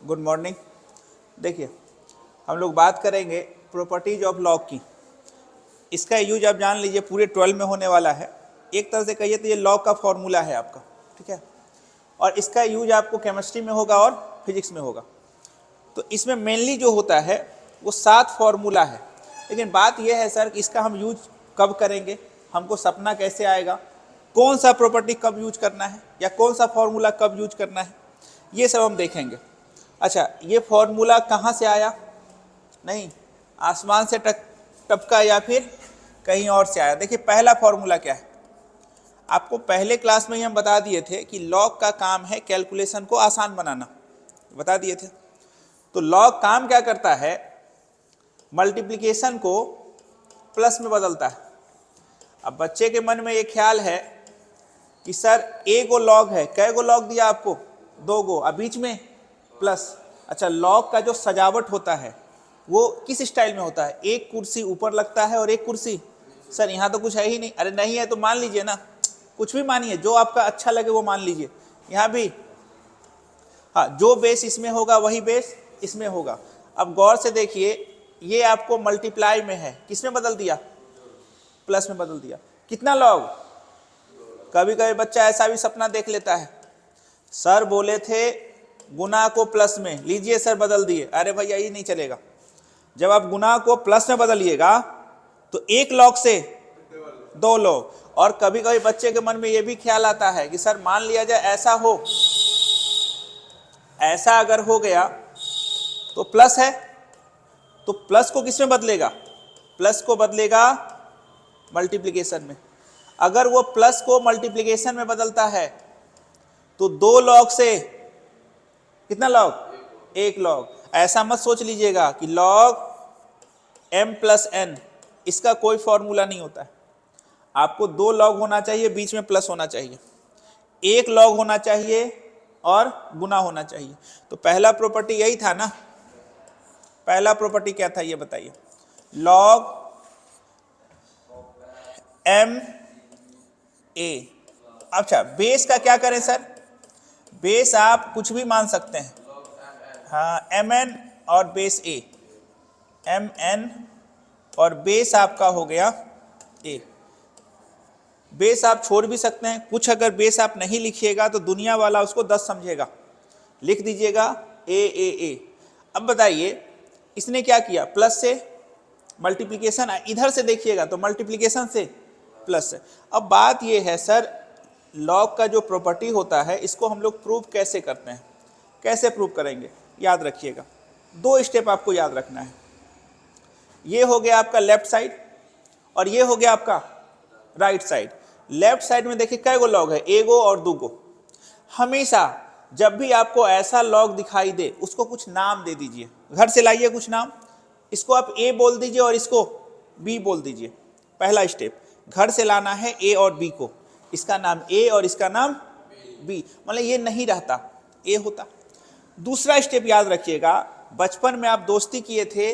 Good morning. देखिए, हम लोग बात करेंगे प्रॉपर्टीज ऑफ लॉग की। इसका यूज आप जान लीजिए पूरे 12 में होने वाला है। एक तरह से कहिए तो ये लॉग का फॉर्मूला है आपका, ठीक है। और इसका यूज आपको केमिस्ट्री में होगा और फिजिक्स में होगा। तो इसमें मेनली जो होता है वो 7 फॉर्मूला है। लेकिन बात यह है सर कि इसका हम यूज कब करेंगे, हमको सपना कैसे आएगा, कौन सा प्रॉपर्टी कब यूज करना है या कौन सा फॉर्मूला कब यूज करना है, ये सब हम देखेंगे। अच्छा, ये फॉर्मूला कहाँ से आया? नहीं, आसमान से टपका या फिर कहीं और से आया। देखिए, पहला फॉर्मूला क्या है, आपको पहले क्लास में ही हम बता दिए थे कि लॉग का काम है कैलकुलेशन को आसान बनाना, बता दिए थे। तो लॉग काम क्या करता है, मल्टीप्लिकेशन को प्लस में बदलता है। अब बच्चे के मन में ये ख्याल है कि सर ए गो लॉग है, कै गो लॉग दिया आपको? 2 गो, अब बीच में प्लस। अच्छा, लॉग का जो सजावट होता है वो किस स्टाइल में होता है? एक कुर्सी ऊपर लगता है और एक कुर्सी, सर यहाँ तो कुछ है ही नहीं। अरे नहीं है तो मान लीजिए ना, कुछ भी मानिए, जो आपका अच्छा लगे वो मान लीजिए। यहाँ भी हाँ, जो बेस इसमें होगा वही बेस इसमें होगा। अब गौर से देखिए, ये आपको मल्टीप्लाई में है, किस में बदल दिया? प्लस में बदल दिया। कितना लॉग? कभी कभी बच्चा ऐसा भी सपना देख लेता है, सर बोले थे गुना को प्लस में, लीजिए सर बदल दिए। अरे भैया ये नहीं चलेगा। जब आप गुना को प्लस में बदलिएगा तो 1 लॉग से 2 लॉग। और कभी कभी बच्चे के मन में ये भी ख्याल आता है कि सर मान लिया जाए ऐसा हो, ऐसा अगर हो गया तो प्लस है, तो प्लस को किस में बदलेगा? प्लस को बदलेगा मल्टीप्लिकेशन में। अगर वो प्लस को मल्टीप्लिकेशन में बदलता है तो 2 लॉग से कितना लॉग? 1 लॉग। ऐसा मत सोच लीजिएगा कि लॉग m प्लस n, इसका कोई फॉर्मूला नहीं होता है। आपको 2 लॉग होना चाहिए, बीच में प्लस होना चाहिए, 1 लॉग होना चाहिए और गुना होना चाहिए। तो पहला प्रॉपर्टी यही था ना। पहला प्रॉपर्टी क्या था ये बताइए? Log m a। अच्छा, बेस का क्या करें सर? बेस आप कुछ भी मान सकते हैं। हाँ, mn और बेस a, mn और बेस आपका हो गया a। बेस आप छोड़ भी सकते हैं, कुछ अगर बेस आप नहीं लिखिएगा तो दुनिया वाला उसको 10 समझेगा। लिख दीजिएगा a। अब बताइए, इसने क्या किया? प्लस से मल्टीप्लिकेशन, इधर से देखिएगा तो मल्टीप्लिकेशन से प्लस है। अब बात ये है सर, लॉग का जो प्रॉपर्टी होता है इसको हम लोग प्रूव कैसे करते हैं? कैसे प्रूव करेंगे? याद रखिएगा, 2 स्टेप आपको याद रखना है। ये हो गया आपका लेफ्ट साइड और ये हो गया आपका राइट साइड। लेफ्ट साइड में देखिए कै गो लॉग है? 1 गो और 2 गो। हमेशा जब भी आपको ऐसा लॉग दिखाई दे उसको कुछ नाम दे दीजिए, घर से लाइए कुछ नाम। इसको आप a बोल दीजिए और इसको b बोल दीजिए। पहला स्टेप, घर से लाना है a और b को, इसका नाम a और इसका नाम b, मतलब ये नहीं रहता, a होता। दूसरा स्टेप याद रखिएगा, बचपन में आप दोस्ती किए थे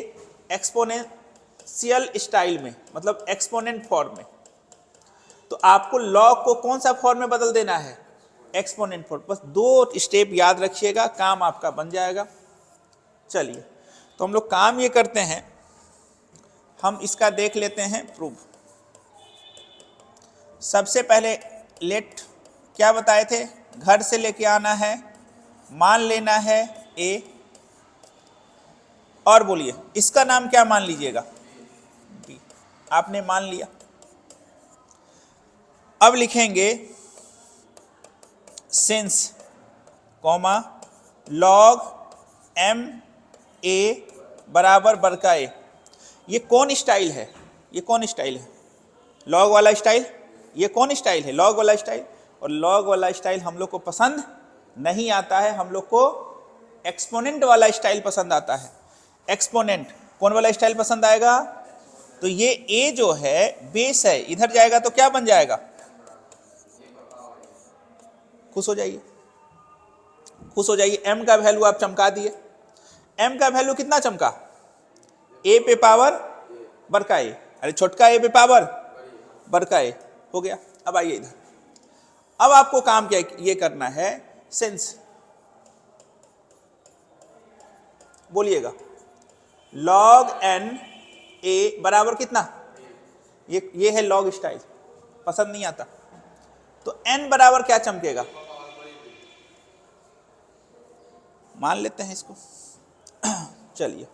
एक्सपोनेंशियल स्टाइल में, मतलब एक्सपोनेंट फॉर्म में। तो आपको लॉग को कौन सा फॉर्म में बदल देना है? Exponent form. बस 2 स्टेप याद रखिएगा, काम आपका बन जाएगा। चलिए, तो हम लोग काम ये करते हैं, हम इसका देख लेते हैं प्रूफ। सबसे पहले लेट क्या बताए थे? घर से लेके आना है, मान लेना है a, और बोलिए इसका नाम क्या मान लीजिएगा? b। आपने मान लिया। अब लिखेंगे since comma log m a बराबर बड़का a। ये कौन स्टाइल है? ये कौन स्टाइल है? लॉग वाला स्टाइल। ये कौन स्टाइल है? लॉग वाला स्टाइल। और लॉग वाला स्टाइल हम लोग को पसंद नहीं आता है, हम लोग को एक्सपोनेंट वाला स्टाइल पसंद आता है। एक्सपोनेंट कौन वाला स्टाइल पसंद आएगा? तो ये a जो है बेस है, इधर जाएगा तो क्या बन जाएगा? खुश हो जाइए, खुश हो जाइए। m का वैल्यू आप चमका दिए। m का वैल्यू कितना चमका? a पे पावर बड़का a, अरे छोटका a पे पावर बड़का a, हो गया। अब आइए इधर, अब आपको काम क्या ये करना है, सिंस बोलिएगा log n a बराबर कितना, ये है log स्टाइल, पसंद नहीं आता तो n बराबर क्या चमकेगा, मान लेते हैं इसको। चलिए,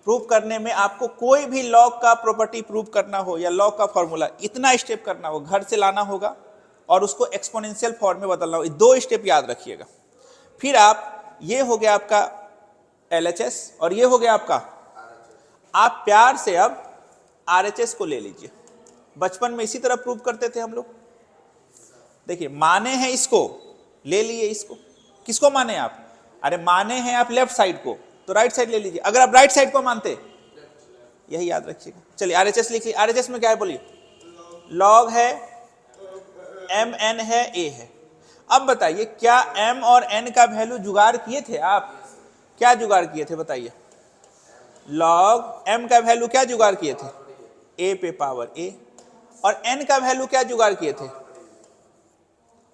प्रूव करने में आपको कोई भी लॉग का प्रॉपर्टी प्रूव करना हो या लॉग का फॉर्मूला, इतना स्टेप करना हो, घर से लाना होगा और उसको एक्सपोनेंशियल फॉर्म में बदलना होगा, 2 स्टेप याद रखिएगा। फिर आप, ये हो गया आपका LHS और ये हो गया आपका, आप प्यार से अब RHS को ले लीजिए। बचपन में इसी तरह प्रूव करते थे हम लोग। देखिए, माने हैं इसको, ले लिए इसको, किसको माने आप, अरे माने हैं आप लेफ्ट साइड को, तो राइट साइड ले लीजिए। अगर आप राइट साइड को मानते, यही याद रखिएगा। चलिए RHS लिख लीजिए। RHS में क्या है बोलिए, लॉग है, mn है, a है। अब बताइए, क्या m और n का वैल्यू जुगाड़ किए थे आप, क्या जुगाड़ किए थे बताइए, लॉग m का वैल्यू क्या जुगाड़ किए थे, a पे पावर a, और n का वैल्यू क्या जुगाड़ किए थे,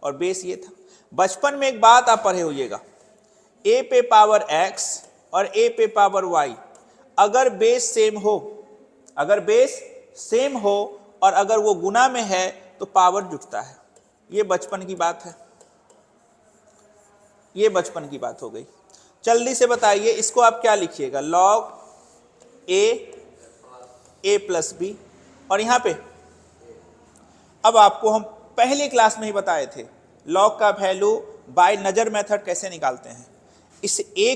और बेस ये था। बचपन में एक बात आप पढ़े होइएगा, a पे पावर x और a पे पावर y, अगर बेस सेम हो, अगर बेस सेम हो और अगर वो गुना में है तो पावर जुटता है। ये बचपन की बात है, ये बचपन की बात हो गई। जल्दी से बताइए, इसको आप क्या लिखिएगा, लॉग a प्लस b, और यहां पे अब आपको हम पहले क्लास में ही बताए थे लॉग का वैल्यू बाय नजर मेथड कैसे निकालते हैं। इस a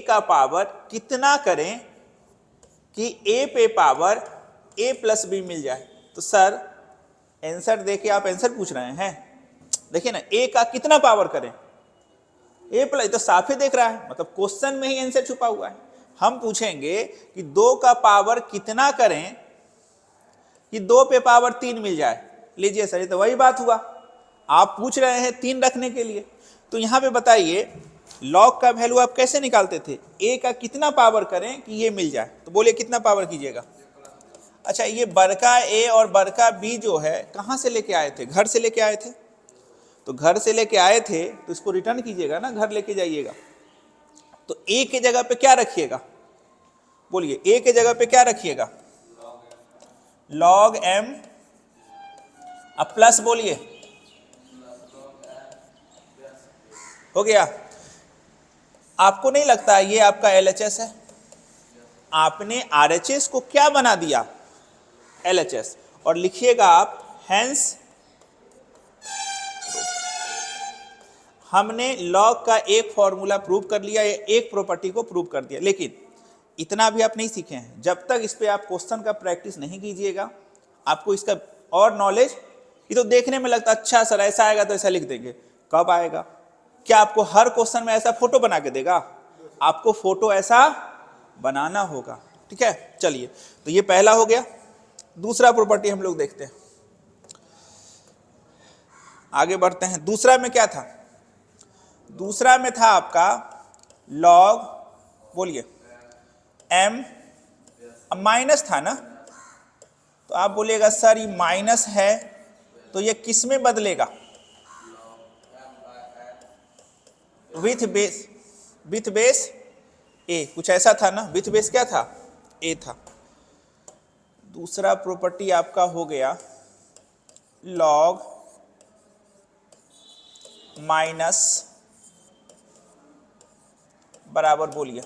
का पावर कितना करें कि a पे पावर a प्लस b मिल जाए। तो सर आंसर देके आप आंसर पूछ रहे हैं, देखिए ना, a का कितना पावर करें, a प्लस, तो साफ ही देख रहा है, मतलब क्वेश्चन में ही आंसर छुपा हुआ है। हम पूछेंगे कि 2 का पावर कितना करें कि 2 पे पावर 3 मिल जाए। लीजिए सर, ये तो वही बात हुआ, आप पूछ रहे हैं 3 रखने के लिए। तो यहां पे बताइए लॉग का वैल्यू आप कैसे निकालते थे, a का कितना पावर करें कि ये मिल जाए, तो बोलिए कितना पावर कीजिएगा। अच्छा, ये बड़का a और बड़का b जो है कहां से लेके आए थे, घर से लेके आए थे, तो घर से लेके आए थे तो इसको रिटर्न कीजिएगा ना, घर लेके जाइएगा। तो a के जगह पे क्या रखिएगा, बोलिए a के जगह पे क्या रखिएगा, log m, अब प्लस बोलिए, हो गया। आपको नहीं लगता ये आपका LHS है, आपने RHS को क्या बना दिया, LHS, और लिखिएगा आप हेंस हमने लॉग का एक फॉर्मूला प्रूव कर लिया, एक प्रॉपर्टी को प्रूव कर दिया। लेकिन इतना भी आप नहीं सीखे हैं, जब तक इस पे आप क्वेश्चन का प्रैक्टिस नहीं कीजिएगा, आपको इसका और नॉलेज, ये तो देखने में लगता अच्छा सर ऐसा आएगा तो ऐसा लिख देंगे, कब आएगा, क्या आपको हर क्वेश्चन में ऐसा फोटो बना के देगा, आपको फोटो ऐसा बनाना होगा, ठीक है। चलिए, तो ये पहला हो गया। दूसरा प्रॉपर्टी हम लोग देखते हैं, आगे बढ़ते हैं। दूसरा में क्या था, दूसरा में था आपका लॉग, बोलिए m, अब माइनस था ना, तो आप बोलिएगा सर ये माइनस है तो ये किस में बदलेगा, विथ बेस a, कुछ ऐसा था ना, विथ बेस क्या था, a था। दूसरा प्रॉपर्टी आपका हो गया लॉग माइनस बराबर, बोलिए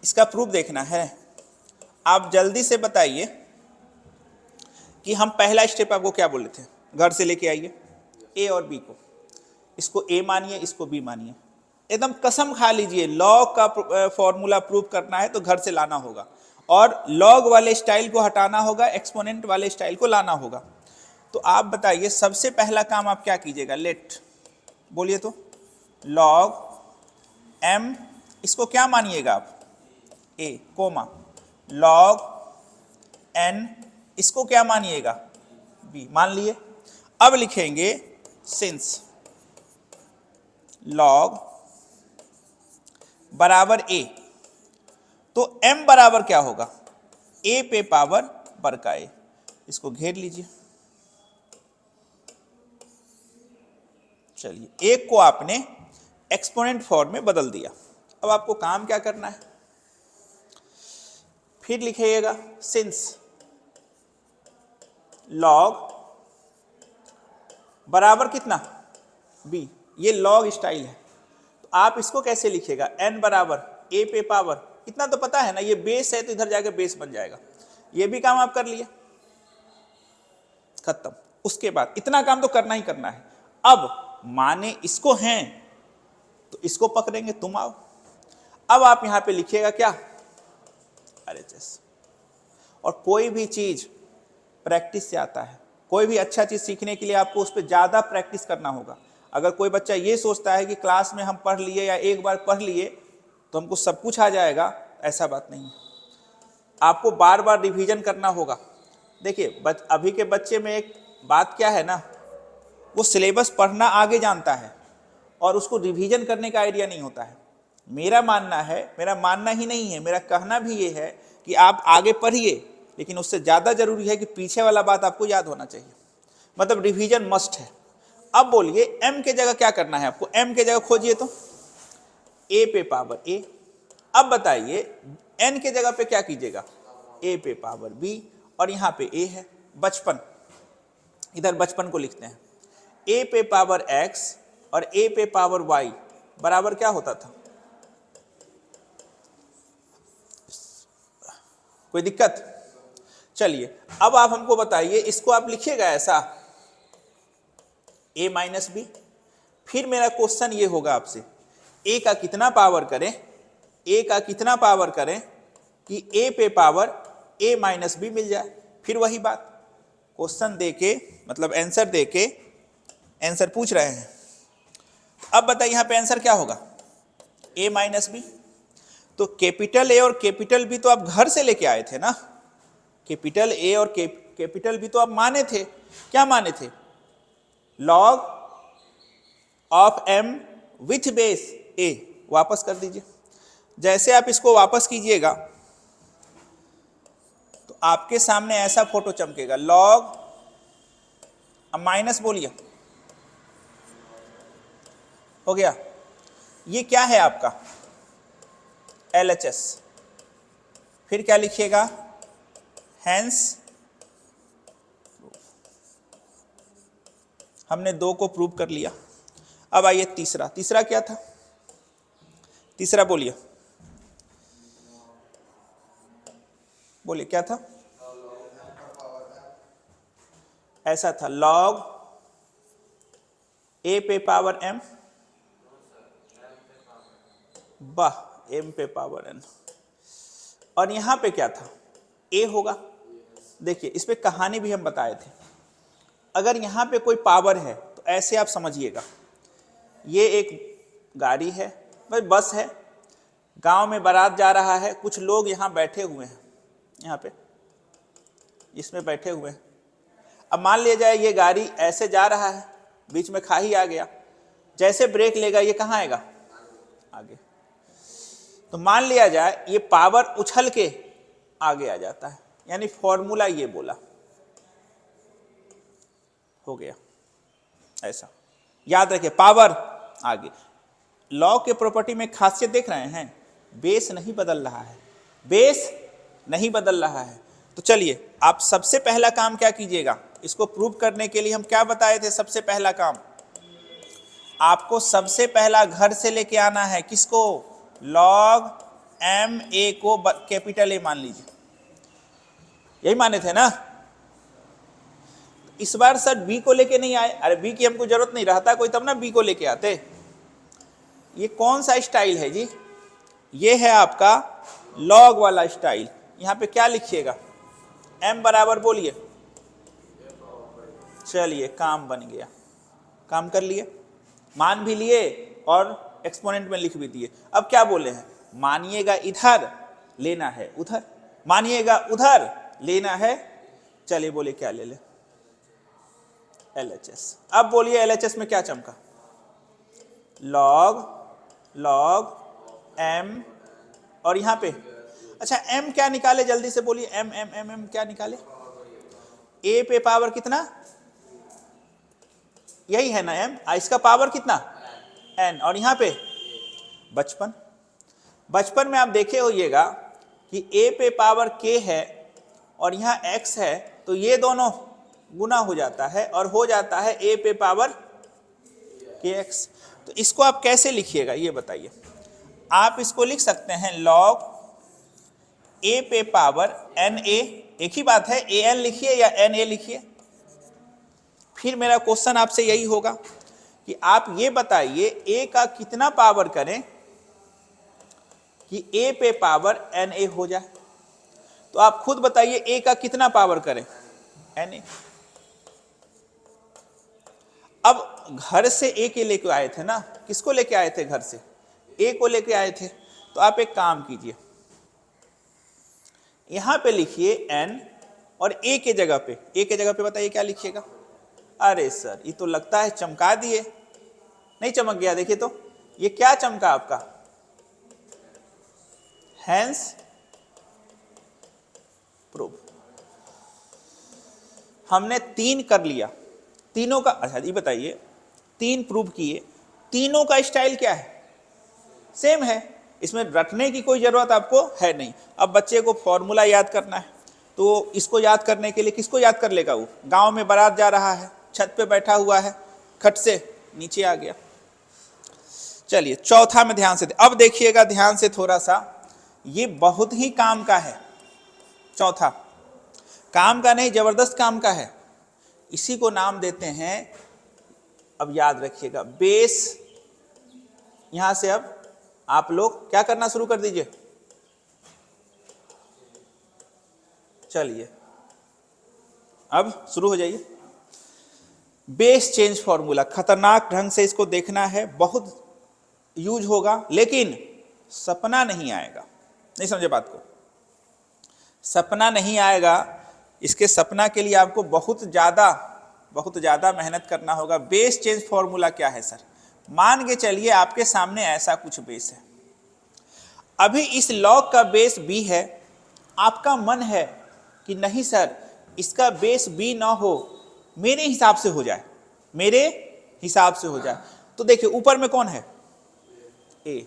इसका प्रूफ देखना है। आप जल्दी से बताइए कि हम पहला स्टेप आपको क्या बोले थे, घर से लेके आइए a और b को, इसको a मानिए, इसको b मानिए, एकदम कसम खा लीजिए लॉग का फॉर्मूला प्रूफ करना है तो घर से लाना होगा, और लॉग वाले स्टाइल को हटाना होगा, एक्सपोनेंट वाले स्टाइल को लाना होगा। तो आप बताइए सबसे पहला काम आप क्या कीजिएगा, लेट, बोलिए तो लॉग m, इसको क्या मानिएगा आप, a, कोमा, लॉग n, इसको क्या मानिएगा, b, मान लिए। अब लिखेंगे सिंस लॉग बराबर a, तो m बराबर क्या होगा, a पे पावर बड़का a, इसको घेर लीजिए। चलिए एक को आपने एक्सपोनेंट फॉर्म में बदल दिया। अब आपको काम क्या करना है, फिर लिखिएगा सिंस लॉग बराबर कितना b, ये लॉग स्टाइल है। तो आप इसको कैसे लिखिएगा, n बराबर a पे पावर, इतना तो पता है ना, ये बेस है तो इधर जाके बेस बन जाएगा। ये भी काम आप कर लिए, खत्म। उसके बाद इतना काम तो करना ही करना है। अब माने इसको हैं तो इसको पकड़ेंगे, तुम आओ। अब आप यहां पे लिखिएगा क्या, RHS। और कोई भी चीज प्रैक्टिस से आता है, कोई भी अच्छा चीज सीखने के लिए आपको उस पर ज्यादा प्रैक्टिस करना होगा। अगर कोई बच्चा ये सोचता है कि क्लास में हम पढ़ लिए या एक बार पढ़ लिए तो हमको सब कुछ आ जाएगा, ऐसा बात नहीं है। आपको बार बार रिवीजन करना होगा। देखिए अभी के बच्चे में एक बात क्या है ना, वो सिलेबस पढ़ना आगे जानता है और उसको रिवीजन करने का आइडिया नहीं होता है। मेरा मानना है, मेरा मानना ही नहीं है, मेरा कहना भी ये है कि आप आगे पढ़िए, लेकिन उससे ज़्यादा जरूरी है कि पीछे वाला बात आपको याद होना चाहिए। मतलब रिवीजन मस्ट है। अब बोलिए m के जगह क्या करना है आपको, m के जगह खोजिए तो a पे पावर a। अब बताइए n के जगह पे क्या कीजिएगा, a पे पावर b, और यहाँ पे a है बचपन, इधर बचपन को लिखते हैं। a पे पावर x और a पे पावर y बराबर क्या होता था, कोई दिक्कत? चलिए अब आप हमको बताइए, इसको आप लिखिएगा ऐसा a माइनस बी। फिर मेरा क्वेश्चन ये होगा आपसे, a का कितना पावर करें, a का कितना पावर करें कि a पे पावर a माइनस बी मिल जाए। फिर वही बात, क्वेश्चन देके मतलब आंसर देके आंसर पूछ रहे हैं। अब बताइए यहाँ पे आंसर क्या होगा, a माइनस बी। तो कैपिटल A और कैपिटल B तो आप घर से लेके आए थे ना, कैपिटल A और कैपिटल B तो आप माने थे, क्या माने थे, log of m with base a। वापस कर दीजिए। जैसे आप इसको वापस कीजिएगा तो आपके सामने ऐसा फोटो चमकेगा, लॉग, अब माइनस बोलिए, हो गया। ये क्या है आपका LHS। फिर क्या लिखिएगा, हैंस, हमने 2 को प्रूव कर लिया। अब आइए तीसरा, तीसरा क्या था, तीसरा बोलिए, बोलिए क्या था, ऐसा था लॉग a पे पावर m, वाह, m पे पावर n। और यहां पे क्या था, a होगा। देखिए इस पे कहानी भी हम बताए थे। अगर यहां पे कोई पावर है तो ऐसे आप समझिएगा, ये एक गाड़ी है, भाई बस है, गांव में बारात जा रहा है, कुछ लोग यहां बैठे हुए हैं, यहाँ पे इसमें बैठे हुए हैं। अब मान लिया जाए ये गाड़ी ऐसे जा रहा है, बीच में खाई आ गया, जैसे ब्रेक लेगा ये कहाँ आएगा, आगे। तो मान लिया जाए ये पावर उछल के आगे आ जाता है, यानी फॉर्मूला ये बोला, हो गया ऐसा। याद रखिए पावर आगे। लॉ के प्रॉपर्टी में खासियत देख रहे हैं, बेस नहीं बदल रहा है, बेस नहीं बदल रहा है। तो चलिए आप सबसे पहला काम क्या कीजिएगा, इसको प्रूव करने के लिए हम क्या बताए थे, सबसे पहला काम आपको सबसे पहला घर से लेके आना है, किसको, लॉग एम ए को कैपिटल ए मान लीजिए, यही माने थे ना। इस बार सर बी को लेके नहीं आए, अरे बी की हमको जरूरत नहीं, रहता कोई तब ना बी को लेके आते। ये कौन सा स्टाइल है जी, ये है आपका लॉग वाला स्टाइल। यहां पे क्या लिखिएगा, m बराबर बोलिए, चलिए काम बन गया, काम कर लिए, मान भी लिए और एक्सपोनेंट में लिख भी दिए। अब क्या बोले हैं, मानिएगा इधर लेना है उधर, मानिएगा उधर लेना है। चलिए बोलिए क्या ले ले, LHS। अब बोलिए LHS में क्या चमका, लॉग लॉग m, और यहां पे अच्छा m क्या निकाले, जल्दी से बोलिए, m m m m क्या निकाले, a पे पावर कितना, यही है ना m, इसका पावर कितना n, और यहाँ पे 55। बचपन में आप देखे होइएगा कि a पे पावर k है और यहाँ x है, तो ये दोनों गुना हो जाता है और हो जाता है a पे पावर kx। तो इसको आप कैसे लिखिएगा ये बताइए। आप इसको लिख सकते हैं log a पे पावर na, एक ही बात है, an लिखिए या na लिखिए। फिर मेरा क्वेश्चन आपसे यही होगा कि आप ये बताइए a का कितना पावर करें कि a पे पावर na हो जाए। तो आप खुद बताइए a का कितना पावर करें na। अब घर से a के लेके आए थे ना, किसको लेके आए थे घर से, a को लेके आए थे। तो आप एक काम कीजिए, यहां पे लिखिए n और a के जगह पे बताइए क्या लिखिएगा। अरे सर ये तो लगता है चमका दिए, नहीं चमक गया। देखिए तो ये क्या चमका आपका, हैंस प्रूव। हमने 3 कर लिया, तीनों का। अच्छा ये बताइए 3 प्रूव किए, तीनों का स्टाइल क्या है, सेम है, इसमें रटने की कोई जरूरत आपको है नहीं। अब बच्चे को फॉर्मूला याद करना है, तो इसको याद करने के लिए किसको याद कर लेगा, वो गांव में बारात जा रहा है, छत पे बैठा हुआ है, खट से नीचे आ गया। चलिए चौथा में ध्यान से अब देखिएगा, ध्यान से थोड़ा सा, ये बहुत ही काम का है। चौथा काम का नहीं, जबरदस्त काम का है। इसी को नाम देते हैं, अब याद रखिएगा, बेस। यहां से अब आप लोग क्या करना शुरू कर दीजिए। चलिए अब शुरू हो जाइए। बेस चेंज फॉर्मूला, खतरनाक ढंग से इसको देखना है, बहुत यूज होगा, लेकिन सपना नहीं आएगा। नहीं समझे बात को, सपना नहीं आएगा। इसके सपना के लिए आपको बहुत ज़्यादा मेहनत करना होगा। बेस चेंज फॉर्मूला क्या है सर, मान के चलिए आपके सामने ऐसा कुछ बेस है, अभी इस लॉग का बेस b है। आपका मन है कि नहीं सर इसका बेस b ना हो, मेरे हिसाब से हो जाए, मेरे हिसाब से हो जाए। तो देखिए ऊपर में कौन है, a,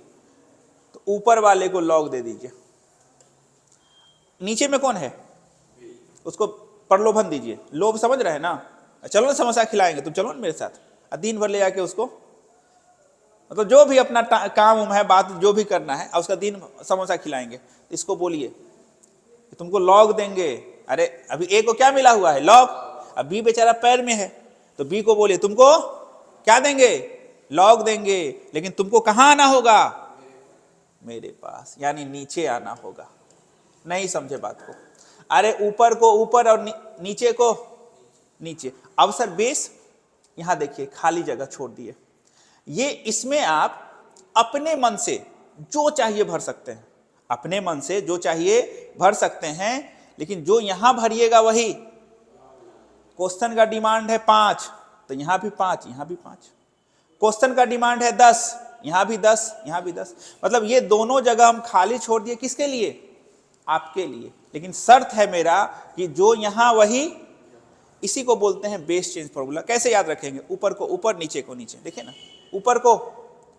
तो ऊपर वाले को लॉग दे दीजिए। नीचे में कौन है, उसको प्रलोभन दीजिए। लोभ समझ रहे हैं ना, चलो ना समोसा खिलाएंगे, तुम चलो ना मेरे साथ। दिन भर ले जाके उसको, मतलब जो भी अपना काम है, बात जो भी करना है, उसका दिन समोसा खिलाएंगे। इसको बोलिए तुमको लॉग देंगे। अरे अभी ए को क्या मिला हुआ है, लॉग। अब बी बेचारा पैर में है, तो बी को बोलिए तुमको क्या देंगे, लॉग देंगे, लेकिन तुमको कहां आना होगा, मेरे पास, यानी नीचे आना होगा। नहीं समझे बात को। अरे ऊपर को ऊपर और नीचे को नीचे। अब सर बेस, यहां देखिए खाली जगह छोड़ दिए, ये इसमें आप अपने मन से जो चाहिए भर सकते हैं, अपने मन से जो चाहिए भर सकते हैं, लेकिन जो यहां भरिएगा वही। क्वेश्चन का डिमांड है 5, तो यहां भी 5, यहां भी 5। क्वेश्चन का डिमांड है 10, यहां भी 10, यहां भी 10। मतलब ये दोनों जगह हम खाली छोड़ दिए, किसके लिए, आपके लिए। लेकिन शर्त है मेरा कि जो यहां वही, इसी को बोलते हैं बेस चेंज फॉर्मूला। कैसे याद रखेंगे, ऊपर को ऊपर, नीचे को नीचे। देखिए ना, ऊपर को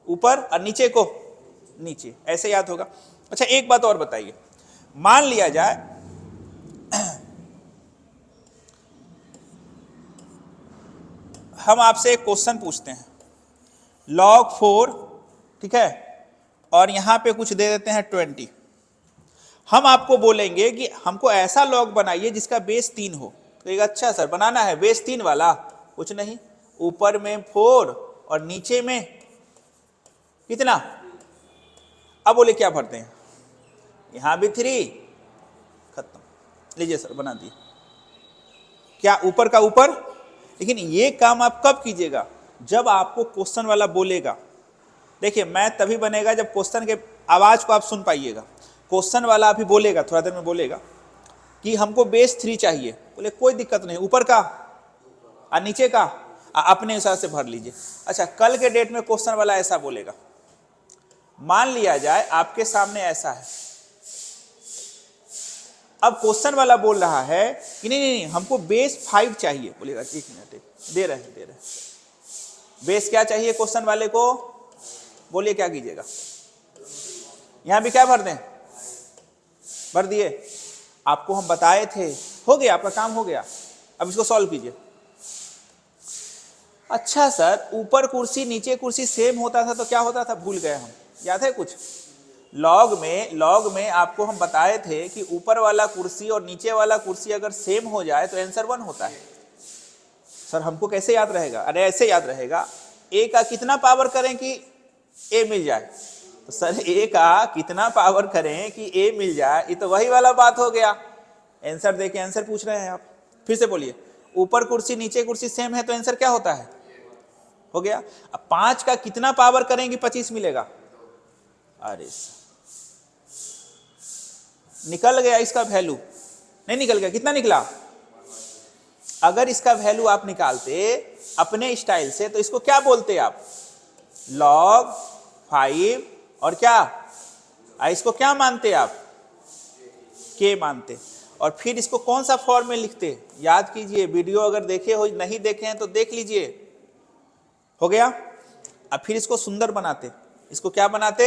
ऊपर और नीचे को नीचे, ऐसे याद होगा। अच्छा एक बात और बताइए, मान लिया जाए हम आपसे एक क्वेश्चन पूछते हैं, log 4, ठीक है, और यहां पे कुछ दे देते हैं 20। हम आपको बोलेंगे कि हमको ऐसा log बनाइए जिसका बेस 3 हो। तो एक अच्छा सर बनाना है बेस 3 वाला, कुछ नहीं, ऊपर में 4 और नीचे में कितना। अब बोले क्या भरते हैं, यहां भी 3, खत्म। लीजिए सर बना दिए, क्या ऊपर का ऊपर। लेकिन ये काम आप कब कीजिएगा, जब आपको क्वेश्चन वाला बोलेगा। देखिए मैं तभी बनेगा जब क्वेश्चन के आवाज को आप सुन पाइएगा। क्वेश्चन वाला अभी बोलेगा, थोड़ा देर में बोलेगा कि हमको बेस 3 चाहिए, बोले कोई दिक्कत नहीं, ऊपर का और नीचे का अपने हिसाब से भर लीजिए। अच्छा कल के डेट में क्वेश्चन वाला ऐसा बोलेगा, मान लिया जाए आपके सामने ऐसा है। अब क्वेश्चन वाला बोल रहा है कि नहीं नहीं, हमको बेस 5 चाहिए। बोलेगा 1 मिनट, दे रहे हैं बेस क्या चाहिए क्वेश्चन वाले को, बोलिए क्या कीजिएगा। यहां भी क्या भर दें, भर दिए। आपको हम बताए थे, हो गया आपका काम हो गया। अब इसको सॉल्व कीजिए। अच्छा सर, ऊपर कुर्सी नीचे कुर्सी सेम होता था तो क्या होता था, भूल गए हम, याद है कुछ। लॉग में आपको हम बताए थे कि ऊपर वाला कुर्सी और नीचे वाला कुर्सी अगर सेम हो जाए तो आंसर 1 होता है। सर हमको कैसे याद रहेगा, अरे ऐसे याद रहेगा, ए का कितना पावर करें कि ए मिल जाए। तो सर ए का कितना पावर करें कि ए मिल जाए, ये तो वही वाला बात हो गया। आंसर देके आंसर पूछ रहे हैं आप, फिर से बोलिए। ऊपर कुर्सी नीचे कुर्सी सेम है तो आंसर क्या होता है, हो गया। अब 5 का कितना पावर करेंगे 25 मिलेगा। अरे निकल गया इसका वैल्यू, नहीं निकल गया, कितना निकला। अगर इसका वैल्यू आप निकालते अपने स्टाइल से तो इसको क्या बोलते आप, log 5 और क्या, इसको क्या मानते आप, k मानते। और फिर इसको कौन सा फॉर्म में लिखते, याद कीजिए। वीडियो अगर देखे हो, नहीं देखे हैं तो देख लीजिए, हो गया। अब फिर इसको सुंदर बनाते, इसको क्या बनाते,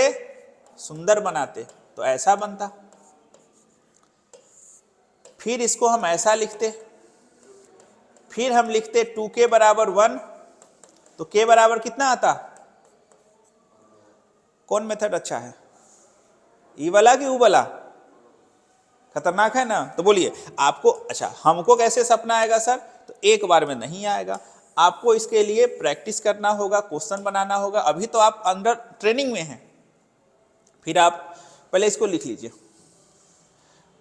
सुंदर बनाते, तो ऐसा बनता। फिर इसको हम ऐसा लिखते, फिर हम लिखते 2k बराबर 1, तो k बराबर कितना आता, कौन मेथड अच्छा है, ई वाला कि ऊ वाला, खतरनाक है ना। तो बोलिए आपको, अच्छा हमको कैसे सपना आएगा सर, तो एक बार में नहीं आएगा, आपको इसके लिए प्रैक्टिस करना होगा, क्वेश्चन बनाना होगा। अभी तो आप अंडर ट्रेनिंग में हैं, फिर आप पहले इसको लिख लीजिए।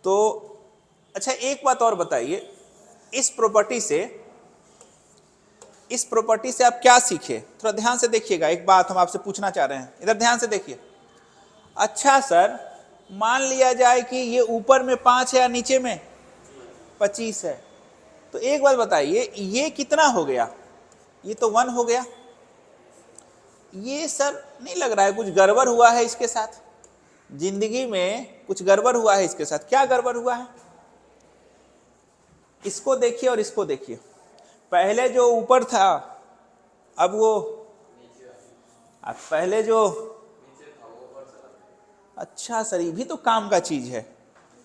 तो अच्छा एक बात और बताइए, इस प्रॉपर्टी से आप क्या सीखे, थोड़ा ध्यान से देखिएगा। एक बात हम आपसे पूछना चाह रहे हैं, इधर ध्यान से देखिए। अच्छा सर, मान लिया जाए कि ये ऊपर में 5 है या नीचे में 25 है, तो एक बात बताइए, ये कितना हो गया, ये तो 1 हो गया। ये सर नहीं लग रहा है कुछ गड़बड़ हुआ है इसके साथ, जिंदगी में कुछ गड़बड़ हुआ है इसके साथ, क्या गड़बड़ हुआ है। इसको देखिए और इसको देखिए, पहले जो ऊपर था अब वो, अब पहले जो, अच्छा सर ये भी तो काम का चीज है,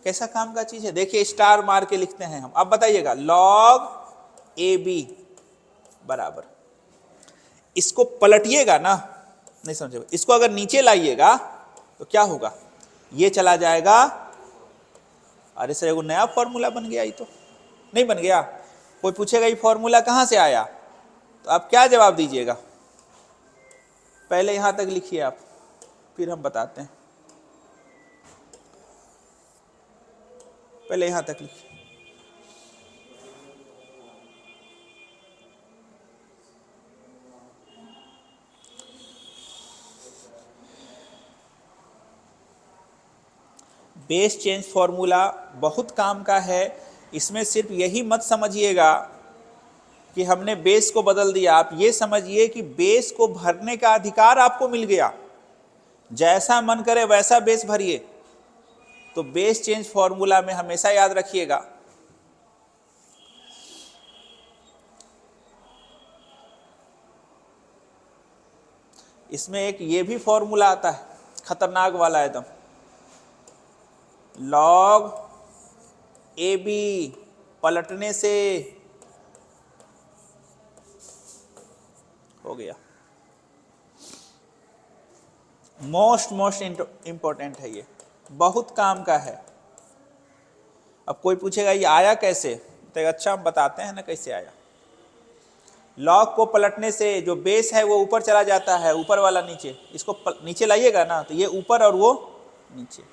कैसा काम का चीज है, देखिए स्टार मार के लिखते हैं हम। अब बताइएगा log AB बराबर, इसको पलटिएगा ना, नहीं समझे, इसको अगर नीचे लाइएगा तो क्या होगा, ये चला जाएगा। अरे सर वो नया फॉर्मूला बन गया, ये तो नहीं बन गया। कोई पूछेगा ये फॉर्मूला कहां से आया, तो आप क्या जवाब दीजिएगा, पहले यहां तक लिखिए आप, फिर हम बताते हैं। पहले यहां तक लिखिए। बेस चेंज फॉर्मूला बहुत काम का है, इसमें सिर्फ यही मत समझिएगा कि हमने बेस को बदल दिया, आप ये समझिए कि बेस को भरने का अधिकार आपको मिल गया, जैसा मन करे वैसा बेस भरिए। तो बेस चेंज फॉर्मूला में हमेशा याद रखिएगा, इसमें एक ये भी फॉर्मूला आता है खतरनाक वाला एकदम, log AB पलटने से हो गया। मोस्ट इंपॉर्टेंट है, ये बहुत काम का है। अब कोई पूछेगा ये आया कैसे, तो अच्छा हम बताते हैं ना कैसे आया। लॉग को पलटने से जो बेस है वो ऊपर चला जाता है, ऊपर वाला नीचे, इसको नीचे लाइएगा ना तो ये ऊपर और वो नीचे,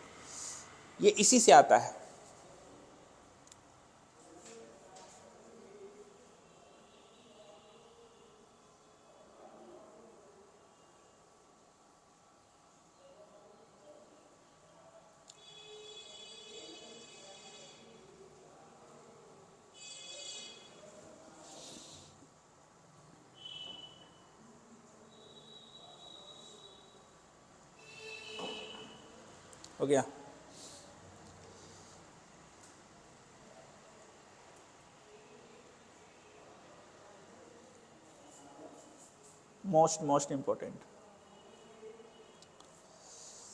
ये इसी से आता है। हो गया। Most important.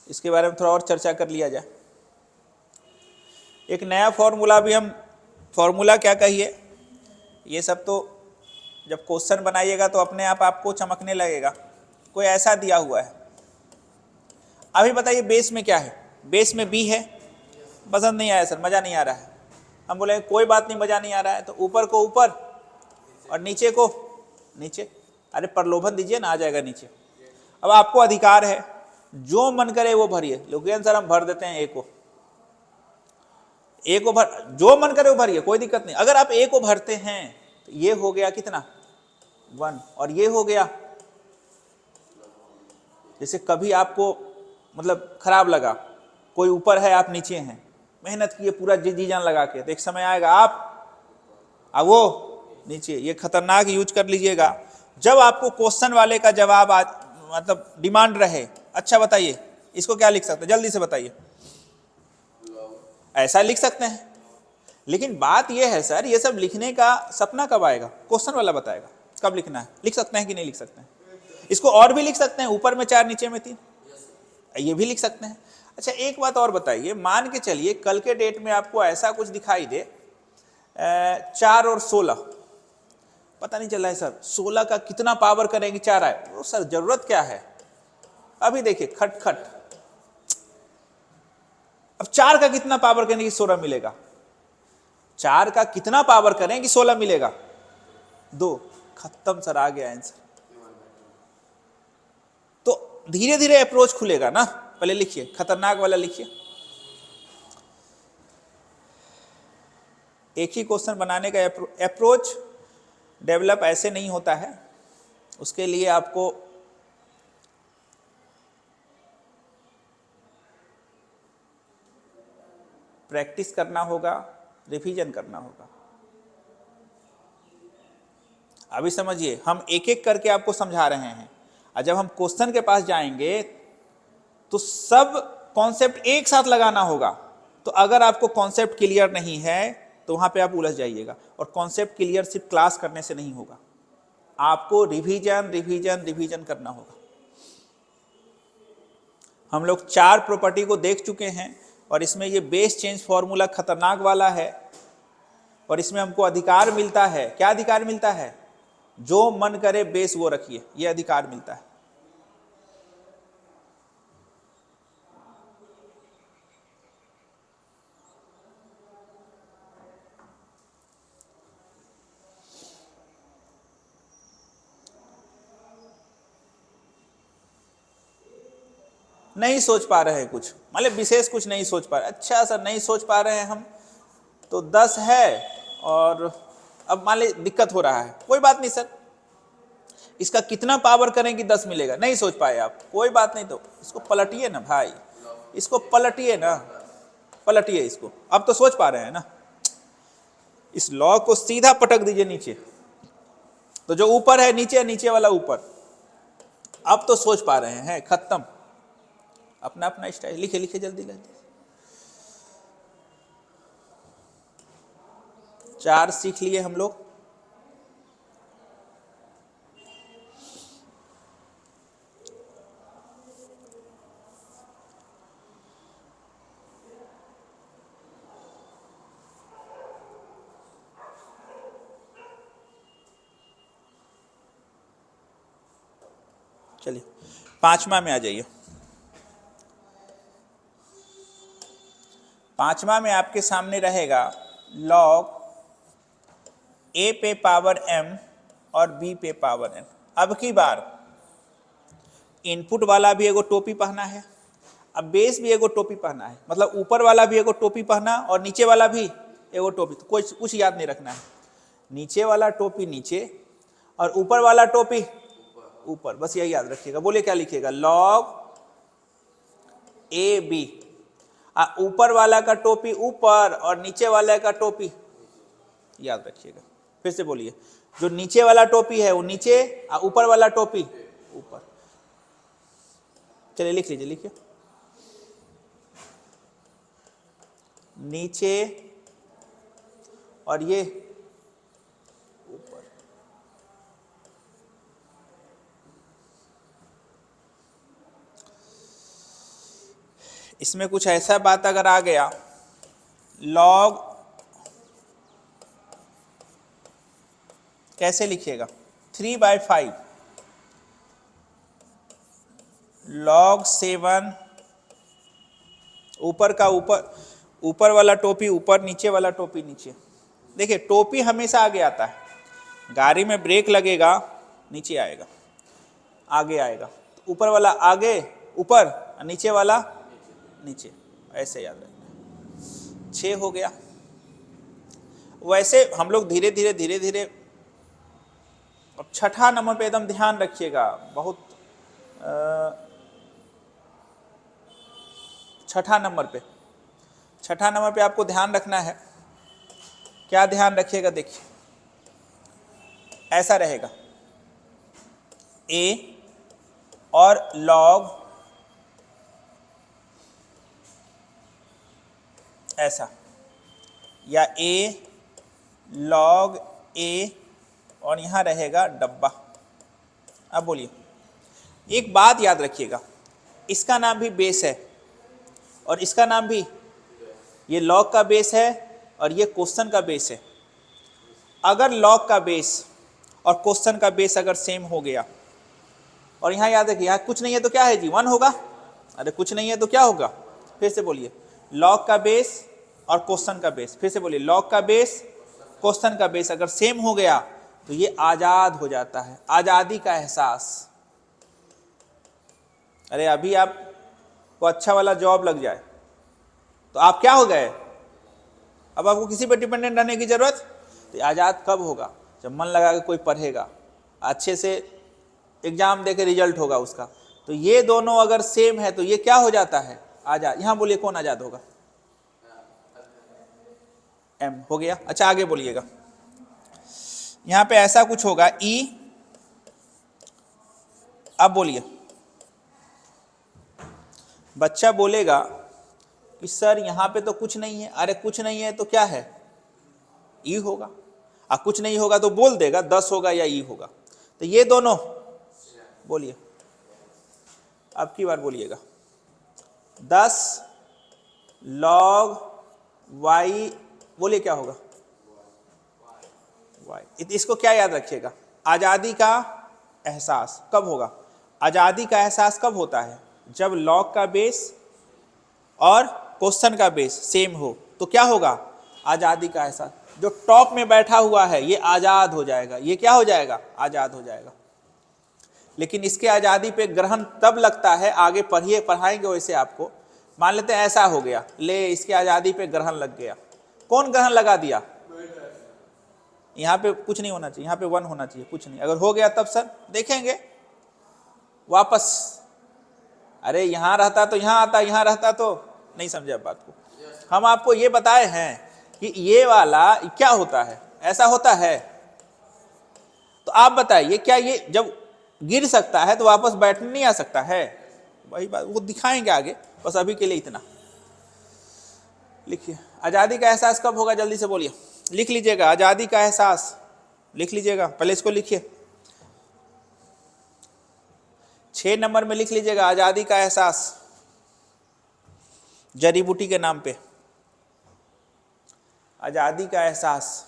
इसके बारे में थोड़ा और चर्चा कर लिया जाए। एक नया फॉर्मूला भी हम, फॉर्मूला क्या कहिए, ये सब तो जब क्वेश्चन बनाइएगा तो अपने आप आपको चमकने लगेगा। कोई ऐसा दिया हुआ है, अभी बताइए बेस में क्या है, बेस में बी है, पसंद नहीं आया सर, मज़ा नहीं आ रहा है। हम बोले कोई बात नहीं, मज़ा नहीं आ रहा है तो ऊपर को ऊपर और नीचे को नीचे। अरे प्रलोभन दीजिए ना, आ जाएगा नीचे। अब आपको अधिकार है, जो मन करे वो भरिए। लोकेशन सर हम भर देते हैं ए को भर, जो मन करे वो भरिए, कोई दिक्कत नहीं। अगर आप ए को भरते हैं तो ये हो गया कितना 1, और ये हो गया, जैसे कभी आपको मतलब खराब लगा, कोई ऊपर है आप नीचे हैं, मेहनत किए पूरा जी जान लगा के, तो एक समय आएगा आप वो नीचे। ये खतरनाक यूज कर लीजिएगा। जब आपको क्वेश्चन वाले का जवाब मतलब डिमांड रहे, अच्छा बताइए इसको क्या लिख सकते हैं, जल्दी से बताइए। ऐसा लिख सकते हैं, लेकिन बात यह है सर, ये सब लिखने का सपना कब आएगा, क्वेश्चन वाला बताएगा कब लिखना है। लिख सकते हैं कि नहीं लिख सकते हैं? इसको और भी लिख सकते हैं, ऊपर में 4 नीचे में 3, ये भी लिख सकते हैं। अच्छा एक बात और बताइए, मान के चलिए कल के डेट में आपको ऐसा कुछ दिखाई दे 4 और 16, पता नहीं चल रहा है सर 16 का कितना पावर करेंगे 4 आए, तो सर जरूरत क्या है। अभी देखिए खटखट, अब 4 का कितना पावर करेंगे कि 16 मिलेगा, 4 का कितना पावर करें कि 16 मिलेगा, 2, खत्म सर, आ गया आंसर। तो धीरे धीरे अप्रोच खुलेगा ना। पहले लिखिए, खतरनाक वाला लिखिए। एक ही क्वेश्चन बनाने का अप्रोच डेवलप ऐसे नहीं होता है, उसके लिए आपको प्रैक्टिस करना होगा, रिवीजन करना होगा। अभी समझिए, हम एक एक करके आपको समझा रहे हैं, और जब हम क्वेश्चन के पास जाएंगे तो सब कॉन्सेप्ट एक साथ लगाना होगा। तो अगर आपको कॉन्सेप्ट क्लियर नहीं है तो वहां पे आप उलझ जाइएगा, और कॉन्सेप्ट क्लियर सिर्फ क्लास करने से नहीं होगा, आपको रिवीजन रिवीजन रिवीजन करना होगा। हम लोग 4 प्रॉपर्टी को देख चुके हैं, और इसमें ये बेस चेंज फॉर्मूला खतरनाक वाला है, और इसमें हमको अधिकार मिलता है। क्या अधिकार मिलता है? जो मन करे बेस वो रखिए, ये अधिकार मिलता है। नहीं सोच पा रहे हैं कुछ, मतलब विशेष कुछ नहीं सोच पा रहे। अच्छा सर नहीं सोच पा रहे हैं हम, तो 10 है और अब मान ली दिक्कत हो रहा है, कोई बात नहीं सर, इसका कितना पावर करें कि 10 मिलेगा। नहीं सोच पाए आप, कोई बात नहीं, तो इसको पलटिए ना भाई, इसको पलटिए ना, पलटिए इसको। अब तो सोच पा रहे हैं ना, इस लॉ को सीधा पटक दीजिए नीचे, तो जो ऊपर है नीचे, नीचे वाला ऊपर। अब तो सोच पा रहे हैं, खत्म। अपना अपना स्टाइल लिखे, लिखे जल्दी जल्दी। 4 सीख लिए हम लोग। चलिए 5वां में आ जाइए। 5वां में आपके सामने रहेगा लॉग a पे पावर m और b पे पावर n। अब की बार इनपुट वाला भी एगो टोपी पहना है, अब बेस भी एगो टोपी पहना है, मतलब ऊपर वाला भी एगो टोपी पहना और नीचे वाला भी एगो टोपी। तो कुछ याद नहीं रखना है, नीचे वाला टोपी नीचे और ऊपर वाला टोपी ऊपर, बस यही याद रखिएगा। बोले क्या लिखिएगा, लॉग ए बी, ऊपर वाला का टोपी ऊपर और नीचे वाले का टोपी, याद रखिएगा। फिर से बोलिए, जो नीचे वाला टोपी है वो नीचे और ऊपर वाला टोपी ऊपर। चलिए लिख लीजिए, लिखिए नीचे और ये ऊपर। इसमें कुछ ऐसा बात अगर आ गया, लॉग कैसे लिखिएगा, 3/5 log 7, ऊपर का ऊपर, ऊपर वाला टोपी ऊपर, नीचे वाला टोपी नीचे। देखिए टोपी हमेशा आगे आता है, गाड़ी में ब्रेक लगेगा नीचे आएगा, आगे आएगा, ऊपर वाला आगे ऊपर, नीचे वाला नीचे, ऐसे याद रखना। 6 हो गया। वैसे हम लोग धीरे धीरे धीरे धीरे, और छठा नंबर पे एकदम ध्यान रखिएगा, बहुत छठा नंबर पे आपको ध्यान रखना है। क्या ध्यान रखिएगा, देखिए ऐसा रहेगा a और log ऐसा, या a log a और यहां रहेगा डब्बा। अब बोलिए, एक बात याद रखिएगा, इसका नाम भी बेस है और इसका नाम भी, ये लॉग का बेस है और ये क्वेश्चन का बेस है। अगर लॉग का बेस और क्वेश्चन का बेस अगर सेम हो गया, और यहाँ याद रखिए, यहाँ कुछ नहीं है तो क्या है जी, 1 होगा। अरे कुछ नहीं है तो क्या होगा, फिर से बोलिए, लॉग का बेस और क्वेश्चन का बेस, फिर से बोलिए, लॉग का बेस क्वेश्चन का बेस अगर सेम हो गया तो ये आजाद हो जाता है, आजादी का एहसास। अरे अभी आपको अच्छा वाला जॉब लग जाए तो आप क्या हो गए, अब आपको किसी पर डिपेंडेंट रहने की जरूरत। तो आजाद कब होगा, जब मन लगा के कोई पढ़ेगा, अच्छे से एग्जाम देके रिजल्ट होगा उसका। तो ये दोनों अगर सेम है तो ये क्या हो जाता है, आजाद। यहां बोलिए कौन आजाद होगा, एम हो गया। अच्छा आगे बोलिएगा, यहां पे ऐसा कुछ होगा ई। अब बोलिए, बच्चा बोलेगा कि सर यहां पे तो कुछ नहीं है। अरे कुछ नहीं है तो क्या है, ई होगा। कुछ नहीं होगा तो बोल देगा 10 होगा या ई होगा। तो ये दोनों, बोलिए अब की बार बोलिएगा, 10 log y, बोलिए क्या होगा, y। इसको क्या याद रखिएगा, आजादी का एहसास कब होगा, आजादी का एहसास कब होता है, जब लॉग का बेस और क्वेश्चन का बेस सेम हो। तो क्या होगा, आजादी का एहसास। जो टॉप में बैठा हुआ है ये आजाद हो जाएगा, ये क्या हो जाएगा, आजाद हो जाएगा। लेकिन इसके आजादी पे ग्रहण तब लगता है, आगे पढ़िए, पढ़ाएंगे वैसे आपको। मान लेते हैं ऐसा हो गया, ले इसके आजादी पे ग्रहण लग गया। कौन ग्रहण लगा दिया, यहाँ पे कुछ नहीं होना चाहिए, यहाँ पे 1 होना चाहिए, कुछ नहीं। अगर हो गया तब सर देखेंगे वापस। अरे यहां रहता तो यहां आता, यहां रहता तो नहीं। समझे आप बात को, हम आपको ये बताए हैं कि ये वाला क्या होता है, ऐसा होता है। तो आप बताइए, क्या ये जब गिर सकता है तो वापस बैठने नहीं आ सकता है, वही बात वो दिखाएंगे आगे। बस अभी के लिए इतना लिखिए, आजादी का एहसास कब होगा, जल्दी से बोलिए, लिख लीजिएगा, आजादी का एहसास लिख लीजिएगा। पहले इसको लिखिए, 6 नंबर में लिख लीजिएगा, आजादी का एहसास, जड़ी बूटी के नाम पे, आजादी का एहसास।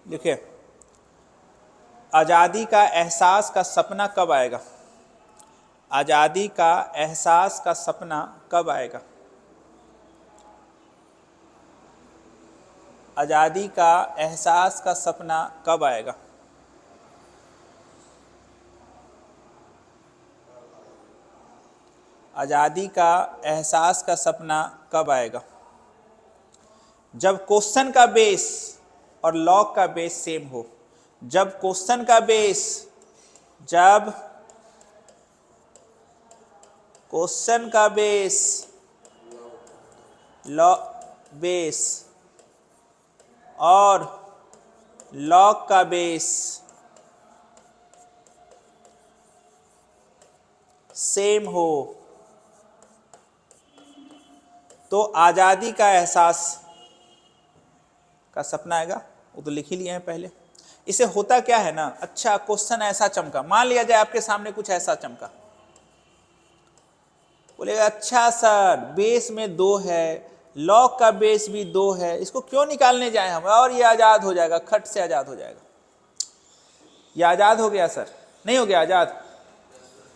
देखिए, आजादी का एहसास का सपना कब आएगा, आजादी का एहसास का सपना कब आएगा, आजादी का एहसास का सपना कब आएगा। आजादी का एहसास का सपना कब आएगा, जब क्वेश्चन का बेस और लॉग का बेस सेम हो। जब क्वेश्चन का बेस, जब क्वेश्चन का बेस लॉग बेस और लॉग का बेस सेम हो तो आजादी का एहसास का सपना आएगा। वो तो लिख ही लिए हैं पहले। इसे होता क्या है ना, अच्छा क्वेश्चन ऐसा चमका, मान लिया जाए आपके सामने कुछ ऐसा चमका, बोलेगा अच्छा सर बेस में 2 है, लॉग का बेस भी 2 है, इसको क्यों निकालने जाए हम, और ये आजाद हो जाएगा, खट से आजाद हो जाएगा। ये आजाद हो गया सर, नहीं हो गया आजाद।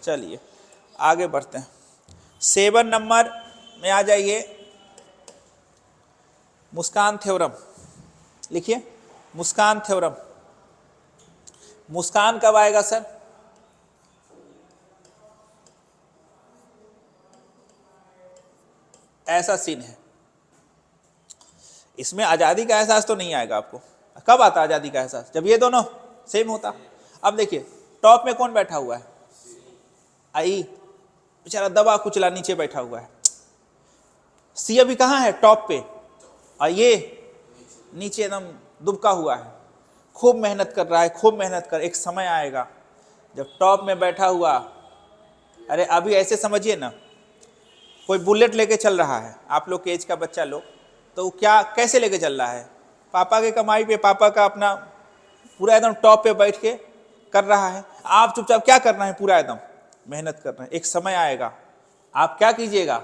चलिए आगे बढ़ते हैं। 7 नंबर में आ जाइए, मुस्कान थ्योरम लिखिए। मुस्कान थ्योरम, मुस्कान कब आएगा सर? ऐसा सीन है, इसमें आजादी का एहसास तो नहीं आएगा आपको। कब आता आजादी का एहसास? जब ये दोनों सेम होता। अब देखिए टॉप में कौन बैठा हुआ है? आई बेचारा दबा कुचला नीचे बैठा हुआ है। सी अभी कहाँ है? टॉप पे, और ये नीचे एकदम दुबका हुआ है, खूब मेहनत कर रहा है, खूब मेहनत कर। एक समय आएगा जब टॉप में बैठा हुआ, अरे अभी ऐसे समझिए ना, कोई बुलेट लेके चल रहा है, आप लोग के एज का बच्चा लोग, तो क्या कैसे लेके चल रहा है? पापा के कमाई पे, पापा का अपना पूरा एकदम टॉप पे बैठ के कर रहा है। आप चुपचाप क्या करना है? पूरा एकदम मेहनत कर रहे हैं। एक समय आएगा आप क्या कीजिएगा?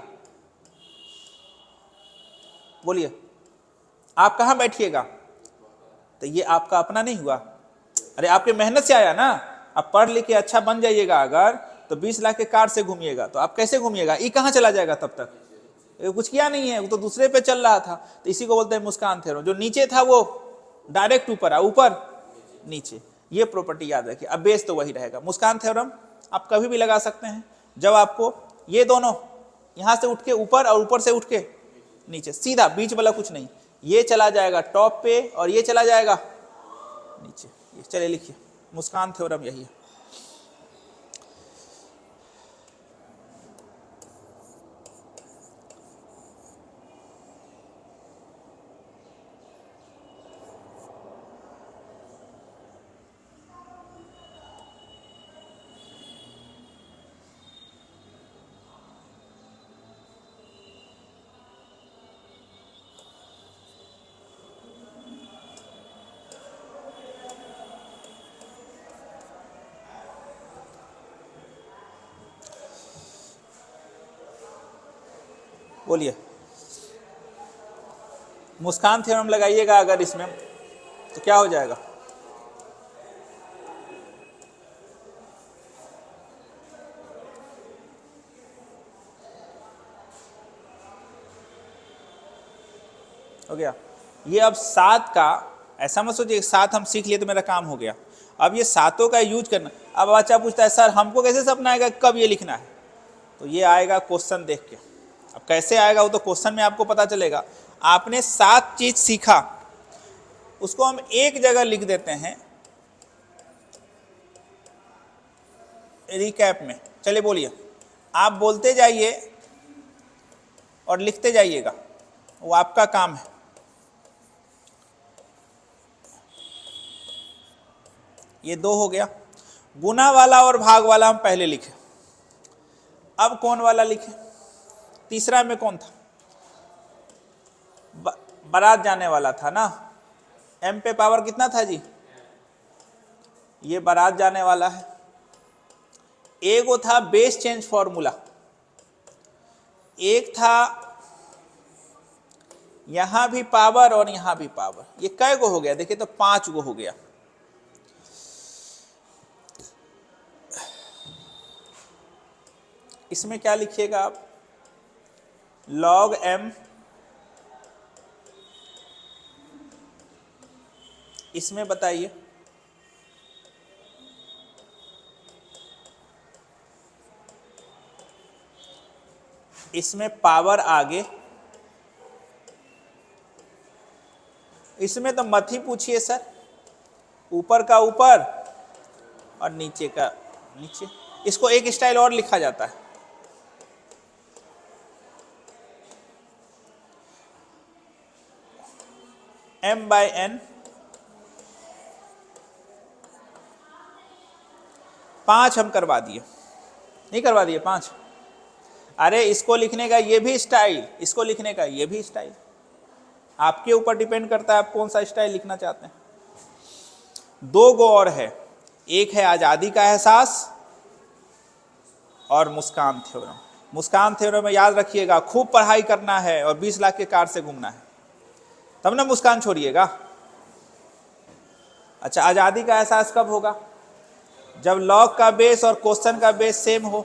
बोलिए, आप कहाँ बैठिएगा? तो ये आपका अपना नहीं हुआ, अरे आपके मेहनत से आया ना। आप पढ़ लिख के अच्छा बन जाइएगा अगर, तो 20 लाख के कार से घूमिएगा, तो आप कैसे घूमिएगा? ये कहाँ चला जाएगा तब तक? ये कुछ किया नहीं है, वो तो दूसरे पे चल रहा था। तो इसी को बोलते हैं मुस्कान थ्योरम। जो नीचे था वो डायरेक्ट ऊपर आ, ऊपर नीचे, ये प्रॉपर्टी याद रखिए। अब बेस तो वही रहेगा। मुस्कान थ्योरम आप कभी भी लगा सकते हैं जब आपको ये दोनों यहां से उठ के ऊपर और ऊपर से उठ के नीचे, सीधा बीच वाला कुछ नहीं, ये चला जाएगा टॉप पे और ये चला जाएगा नीचे। ये चलिए लिखिए, मुस्कान थ्योरम यही है। बोलिए, मुस्कान थ्योरम लगाइएगा अगर इसमें, तो क्या हो जाएगा? हो गया। ये अब 7 का ऐसा मत सोचिए 7 हम सीख लिए तो मेरा काम हो गया। अब ये 7 का यूज करना। अब बच्चा पूछता है सर हमको कैसे सपना आएगा, कब ये लिखना है? तो ये आएगा क्वेश्चन देख के। अब कैसे आएगा वो तो क्वेश्चन में आपको पता चलेगा। आपने 7 चीज सीखा, उसको हम एक जगह लिख देते हैं रिकैप में। चलिए बोलिए, आप बोलते जाइए और लिखते जाइएगा, वो आपका काम है। ये 2 हो गया। गुना वाला और भाग वाला हम पहले लिखे, अब कौन वाला लिखे? तीसरा में कौन था? बारात जाने वाला था ना। m पे पावर कितना था जी? ये बारात जाने वाला है। एक वो था बेस चेंज फॉर्मूला, एक था यहां भी पावर और यहां भी पावर। ये कै गो हो गया? देखिए तो 5 गो हो गया। इसमें क्या लिखिएगा आप? log m, इसमें बताइए इसमें पावर आगे, इसमें तो मत ही पूछिए सर, ऊपर का ऊपर और नीचे का नीचे। इसको एक स्टाइल और लिखा जाता है, m/n 5 हम करवा दिए, नहीं करवा दिए 5। अरे इसको लिखने का ये भी स्टाइल, इसको लिखने का ये भी स्टाइल, आपके ऊपर डिपेंड करता है आप कौन सा स्टाइल लिखना चाहते हैं। 2 गो और है, एक है आज़ादी का एहसास और मुस्कान थ्योरम। मुस्कान थ्योरम में याद रखिएगा खूब पढ़ाई करना है और 20 लाख के कार से घूमना है, तब ना मुस्कान छोड़िएगा। अच्छा, आज़ादी का एहसास कब होगा? जब लॉग का बेस और क्वेश्चन का बेस सेम हो।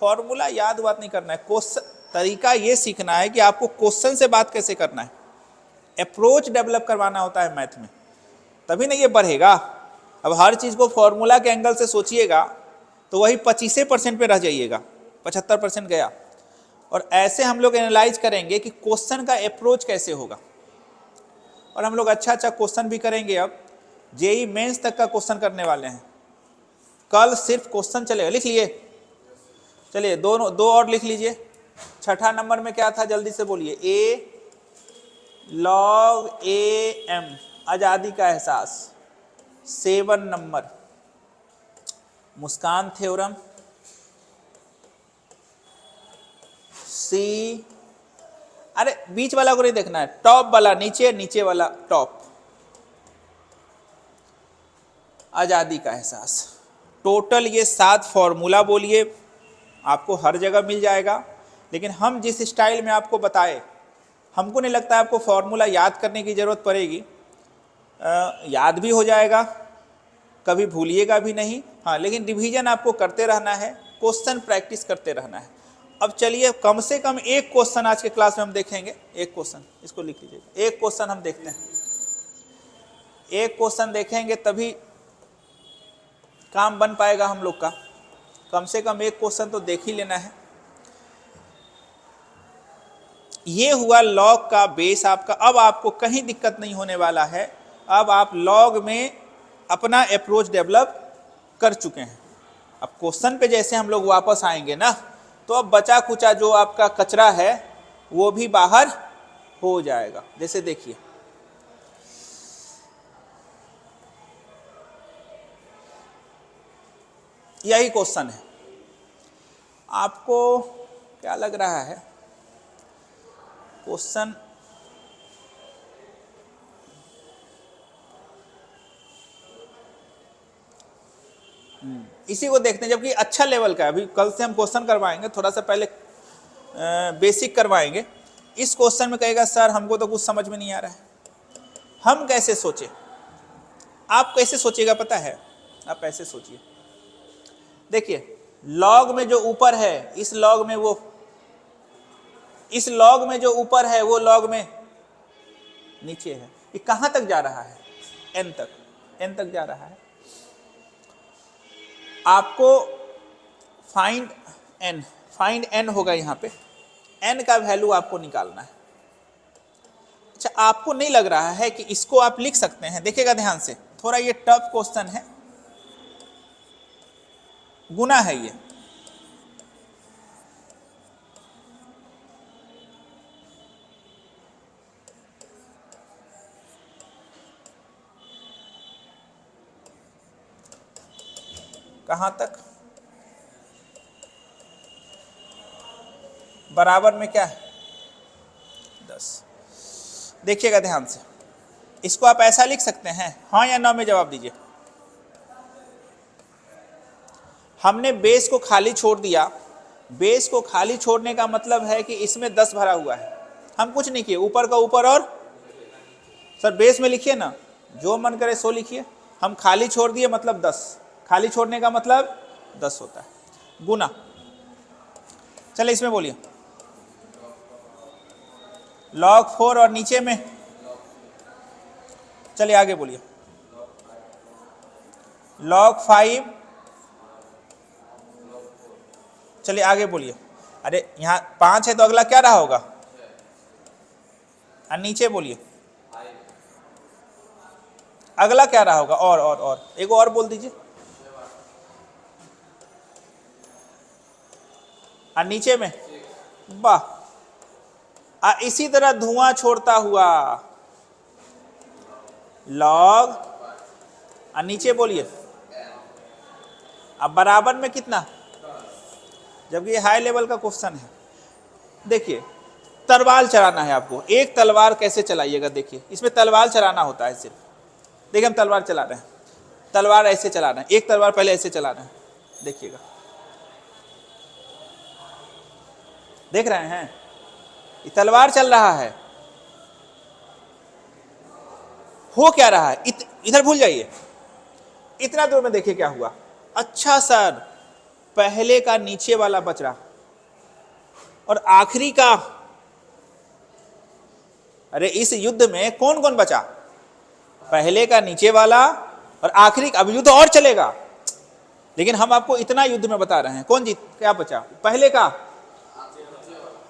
फॉर्मूला याद बात नहीं करना है, क्वेश्चन तरीका ये सीखना है कि आपको क्वेश्चन से बात कैसे करना है, अप्रोच डेवलप करवाना होता है मैथ में, तभी ना ये बढ़ेगा। अब हर चीज़ को फॉर्मूला के एंगल से सोचिएगा तो वही 25% पे रह जाइएगा, 75% गया। और ऐसे हम लोग एनालाइज करेंगे कि क्वेश्चन का अप्रोच कैसे होगा, और हम लोग अच्छा अच्छा क्वेश्चन भी करेंगे। अब जेई मेंस तक का क्वेश्चन करने वाले हैं, कल सिर्फ क्वेश्चन चलेगा। लिख लिए? चलिए दो और लिख लीजिए। छठा नंबर में क्या था, जल्दी से बोलिए। ए लॉग ए एम, आज़ादी का एहसास। 7 नंबर मुस्कान थ्योरम। सी, अरे बीच वाला को नहीं देखना है, टॉप वाला नीचे, नीचे वाला टॉप, आज़ादी का एहसास। टोटल ये 7 फॉर्मूला बोलिए, आपको हर जगह मिल जाएगा। लेकिन हम जिस स्टाइल में आपको बताए, हमको नहीं लगता आपको फॉर्मूला याद करने की ज़रूरत पड़ेगी, याद भी हो जाएगा, कभी भूलिएगा भी नहीं। हाँ, लेकिन रिवीजन आपको करते रहना है, क्वेश्चन प्रैक्टिस करते रहना है। अब चलिए कम से कम एक क्वेश्चन आज के क्लास में हम देखेंगे। एक क्वेश्चन, इसको लिख लीजिएगा, एक क्वेश्चन हम देखते हैं। एक क्वेश्चन देखेंगे तभी काम बन पाएगा हम लोग का। कम से कम एक क्वेश्चन तो देख ही लेना है। ये हुआ लॉग का बेस आपका। अब आपको कहीं दिक्कत नहीं होने वाला है, अब आप लॉग में अपना अप्रोच डेवलप कर चुके हैं। अब क्वेश्चन पे जैसे हम लोग वापस आएंगे ना, तो अब बचा कुचा जो आपका कचरा है वो भी बाहर हो जाएगा। जैसे देखिए, यही क्वेश्चन है, आपको क्या लग रहा है क्वेश्चन? इसी को देखते हैं, जबकि अच्छा लेवल का है। अभी कल से हम क्वेश्चन करवाएंगे, थोड़ा सा पहले बेसिक करवाएंगे। इस क्वेश्चन में कहेगा सर हमको तो कुछ समझ में नहीं आ रहा है, हम कैसे सोचे? आप कैसे सोचिएगा पता है? आप ऐसे सोचिए, देखिए लॉग में जो ऊपर है, इस लॉग में वो, इस लॉग में जो ऊपर है वो लॉग में नीचे है। ये कहां तक जा रहा है? n तक, n तक जा रहा है। आपको फाइंड n होगा यहाँ पे, n का वैल्यू आपको निकालना है। अच्छा, आपको नहीं लग रहा है कि इसको आप लिख सकते हैं? देखिएगा ध्यान से, थोड़ा ये टफ क्वेश्चन है, गुना है ये। कहां तक? बराबर में क्या है? 10। देखिएगा ध्यान से, इसको आप ऐसा लिख सकते हैं, हाँ या ना में जवाब दीजिए। हमने बेस को खाली छोड़ दिया। बेस को खाली छोड़ने का मतलब है कि इसमें 10 भरा हुआ है। हम कुछ नहीं किए, ऊपर का ऊपर, और सर बेस में लिखिए ना, जो मन करे सो लिखिए। हम खाली छोड़ दिए मतलब 10, खाली छोड़ने का मतलब 10 होता है। गुना, चले इसमें बोलिए। log 4 और नीचे में, चलिए आगे बोलिए। log 5, चलिए आगे बोलिए। अरे यहाँ 5 है तो अगला क्या रहा होगा? और नीचे बोलिए, अगला क्या रहा होगा? और एक और बोल दीजिए। और नीचे में, वाह। इसी तरह धुआं छोड़ता हुआ, लॉग, और नीचे बोलिए अब बराबर में कितना, जबकि ये हाई लेवल का क्वेश्चन है। देखिए तलवार चलाना है आपको, एक तलवार कैसे चलाइएगा, देखिए इसमें तलवार चलाना होता है सिर्फ। देखिए हम तलवार चला रहे हैं, तलवार ऐसे चलाना है, एक तलवार पहले ऐसे चलाना है, देखिएगा, देख रहे हैं ये तलवार चल रहा है, हो क्या रहा है, इधर भूल जाइए, इतना दूर में देखिए क्या हुआ। अच्छा सर, पहले का नीचे वाला बच रहा और आखिरी का, अरे इस युद्ध में कौन कौन बचा, पहले का नीचे वाला और आखिरी का। अब युद्ध और चलेगा, लेकिन हम आपको इतना युद्ध में बता रहे हैं, कौन जीत, क्या बचा, पहले का,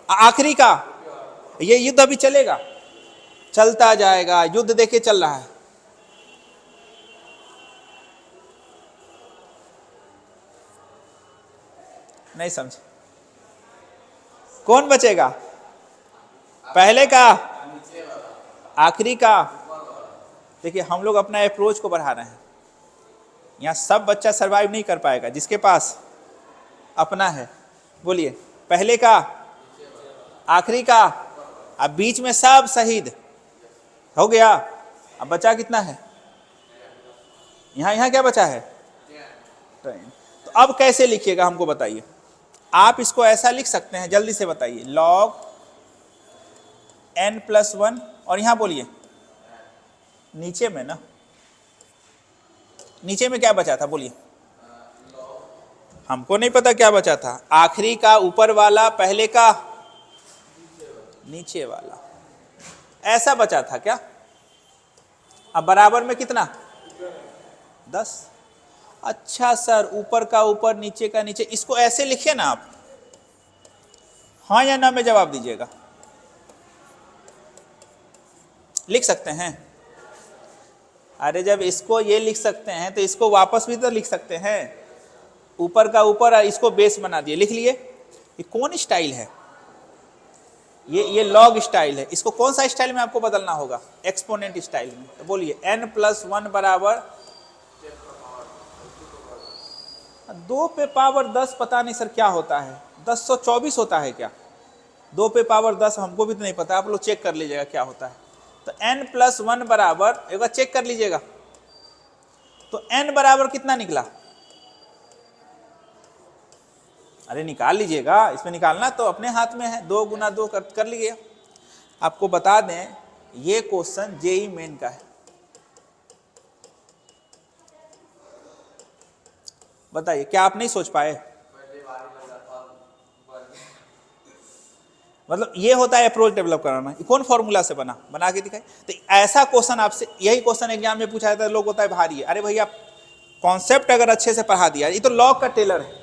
आखिरी का। ये युद्ध अभी चलेगा, चलता जाएगा, युद्ध देखिए चल रहा है। नहीं समझे, कौन बचेगा, पहले का, आखिरी का। देखिए हम लोग अपना अप्रोच को बढ़ा रहे हैं, यहाँ सब बच्चा सरवाइव नहीं कर पाएगा जिसके पास अपना है। बोलिए पहले का, आखिरी का, अब बीच में सब शहीद हो गया। अब बचा कितना है, यहाँ क्या बचा है, ट्रेन। तो अब कैसे लिखिएगा हमको बताइए। आप इसको ऐसा लिख सकते हैं, जल्दी से बताइए, log n+1, और यहां बोलिए नीचे में ना, नीचे में क्या बचा था, बोलिए, हमको नहीं पता क्या बचा था, आखिरी का ऊपर वाला, पहले का नीचे वाला, ऐसा बचा था क्या। अब बराबर में कितना, 10। अच्छा सर, ऊपर का ऊपर, नीचे का नीचे, इसको ऐसे लिखिए ना आप, हाँ या ना में जवाब दीजिएगा। लिख सकते हैं, अरे जब इसको ये लिख सकते हैं तो इसको वापस भी तो लिख सकते हैं, ऊपर का ऊपर, इसको बेस बना दिए, लिख लिए। ये कौन स्टाइल है, ये लॉग स्टाइल है, इसको कौन सा स्टाइल में आपको बदलना होगा, एक्सपोनेंट स्टाइल में। तो बोलिए n+1 बराबर 2 पे पावर 10, पता नहीं सर क्या होता है, 1024 होता है क्या, 2 पे पावर 10 हमको भी तो नहीं पता, आप लोग चेक कर लीजिएगा क्या होता है। तो n+1 बराबर, एक बार चेक कर लीजिएगा, तो n बराबर कितना निकला, अरे निकाल लीजिएगा, इसमें निकालना तो अपने हाथ में है, 2 × 2 कर लीजिए। आपको बता दें ये क्वेश्चन जेईई मेन का है। बताइए क्या आप नहीं सोच पाए, मतलब ये होता है अप्रोच डेवलप कराना। कौन फॉर्मूला से बना के दिखाए। तो ऐसा क्वेश्चन आपसे, यही क्वेश्चन एग्जाम में पूछा जाता है, लोग होता है भारी है, अरे भैया कॉन्सेप्ट अगर अच्छे से पढ़ा दिया, ये तो लॉग का टेलर है।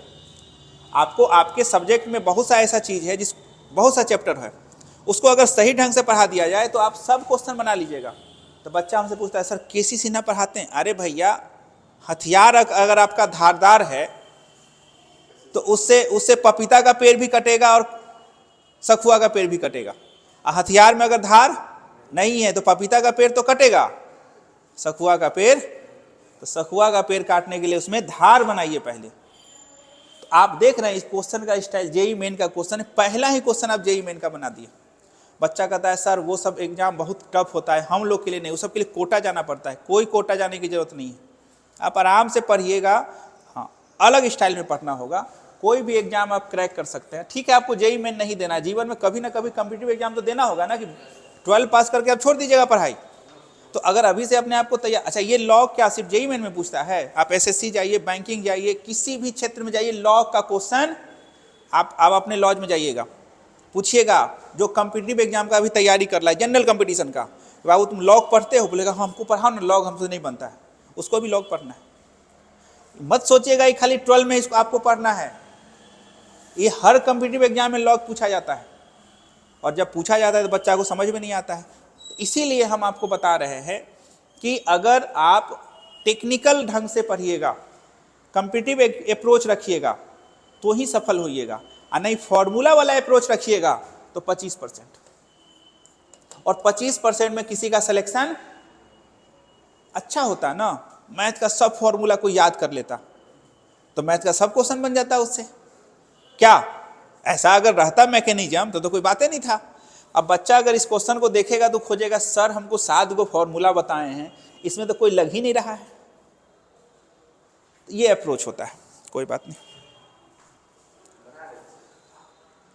आपको आपके सब्जेक्ट में बहुत सा ऐसा चीज है, जिस बहुत सा चैप्टर है, उसको अगर सही ढंग से पढ़ा दिया जाए तो आप सब क्वेश्चन बना लीजिएगा। तो बच्चा हमसे पूछता है सर केसी सिन्हा पढ़ाते हैं, अरे भैया हथियार अगर आपका धारदार है तो उससे पपीता का पेड़ भी कटेगा और सखुआ का पेड़ भी कटेगा। हथियार में अगर धार नहीं है तो पपीता का पेड़ तो कटेगा, सखुआ का पेड़, तो सखुआ का पेड़ काटने के लिए उसमें धार बनाइए पहले। तो आप देख रहे हैं इस क्वेश्चन का स्टाइल जेईई मेन का क्वेश्चन है, पहला ही क्वेश्चन आप जेईई मेन का बना दिए। बच्चा कहता है सर वो सब एग्जाम बहुत टफ होता है, हम लोग के लिए नहीं, वो सब के लिए कोटा जाना पड़ता है। कोई कोटा जाने की जरूरत नहीं है, आप आराम से पढ़िएगा। हाँ, अलग स्टाइल में पढ़ना होगा, कोई भी एग्जाम आप क्रैक कर सकते हैं। ठीक है, आपको जेईई मेन नहीं देना है, जीवन में कभी ना कभी कॉम्पिटिटिव एग्जाम तो देना होगा ना, कि 12 पास करके आप छोड़ दीजिएगा पढ़ाई। तो अगर अभी से अपने आप को तैयार, अच्छा ये लॉग क्या सिर्फ जेईई मेन में पूछता है, आप एसएससी जाइए, बैंकिंग जाइए, किसी भी क्षेत्र में जाइए, लॉग का क्वेश्चन आप अपने लॉज में जाइएगा, पूछिएगा जो कॉम्पिटिटिव एग्जाम का अभी तैयारी कर रहा है, जनरल कंपटीशन का, बाबू तुम लॉग पढ़ते हो, बोलेगा हमको पढ़ाओ ना, लॉग हमसे नहीं बनता है, उसको भी लॉग पढ़ना है। मत सोचिएगा ये खाली 12 में इसको आपको पढ़ना है, ये हर कॉम्पिटिटिव एग्जाम में लॉग पूछा जाता है, और जब पूछा जाता है तो बच्चा को समझ में नहीं आता है। इसीलिए हम आपको बता रहे हैं कि अगर आप टेक्निकल ढंग से पढ़िएगा, कॉम्पिटिटिव अप्रोच रखिएगा तो ही सफल होइएगा, और नहीं फॉर्मूला वाला अप्रोच रखिएगा तो 25%, और 25% में किसी का सिलेक्शन अच्छा होता ना, मैथ का सब फॉर्मूला कोई याद कर लेता तो मैथ का सब क्वेश्चन बन जाता उससे। क्या ऐसा अगर रहता मैकेनिज्म तो कोई बातें नहीं था। अब बच्चा अगर इस क्वेश्चन को देखेगा तो खोजेगा सर हमको 7 गो फॉर्मूला बताए हैं, इसमें तो कोई लग ही नहीं रहा है। ये अप्रोच होता है, कोई बात नहीं।